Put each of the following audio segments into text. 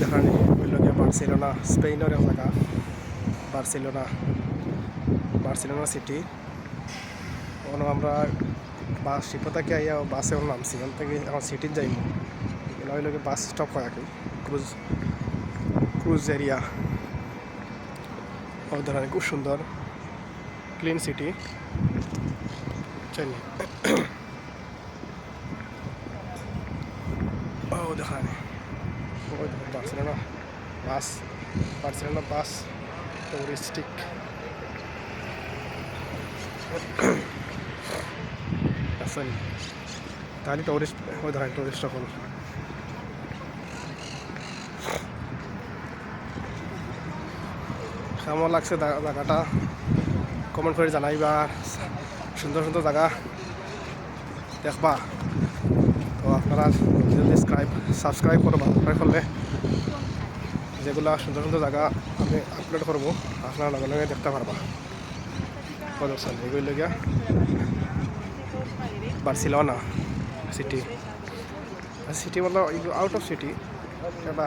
দেখানি হইলগে Barcelona স্পেনের এলাকা Barcelona Barcelona city. ওখানে আমরা বাস শিপো থেকে আইয়া বাসেও নামছি, ওখান থেকে আমার সিটির যাইব। এগুলো হইলগে বাস স্টপ হয় আর কি, ক্রুজ এরিয়া। ও দেখানি খুব সুন্দর ক্লিন সিটি চলি। ও দেখানি বার্সেলোনা বাস টুরিস্টিক আসেন তাহলে টুরিস্ট ওই ধরেন টুরিস্ট সকল। কেমন লাগছে জায়গাটা কমেন্ট করে জানাইবা। সুন্দর সুন্দর জায়গা দেখবা তো আপনারা যদি সাবস্ক্রাইব করলে যেগুলো সুন্দর সুন্দর জায়গা আমি আপলোড করবো আপনারা লগে লগে দেখতে পারবা। প্রদর্শন এগুলো গিয়া বার্সেলোনা সিটি मतलब आउट ऑफ सिटी এটা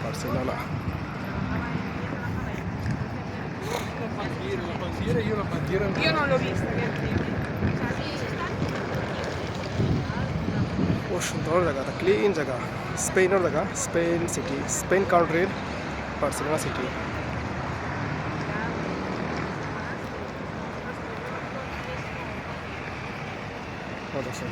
Barcelona. Io non l'ho vista. ও সুন্দর জায়গাটা, ক্লিন জায়গা, স্পেনের জায়গা, স্পেন সিটি, স্পেন কান্ট্রির বার্সেলোনা সিটি। প্রদর্শন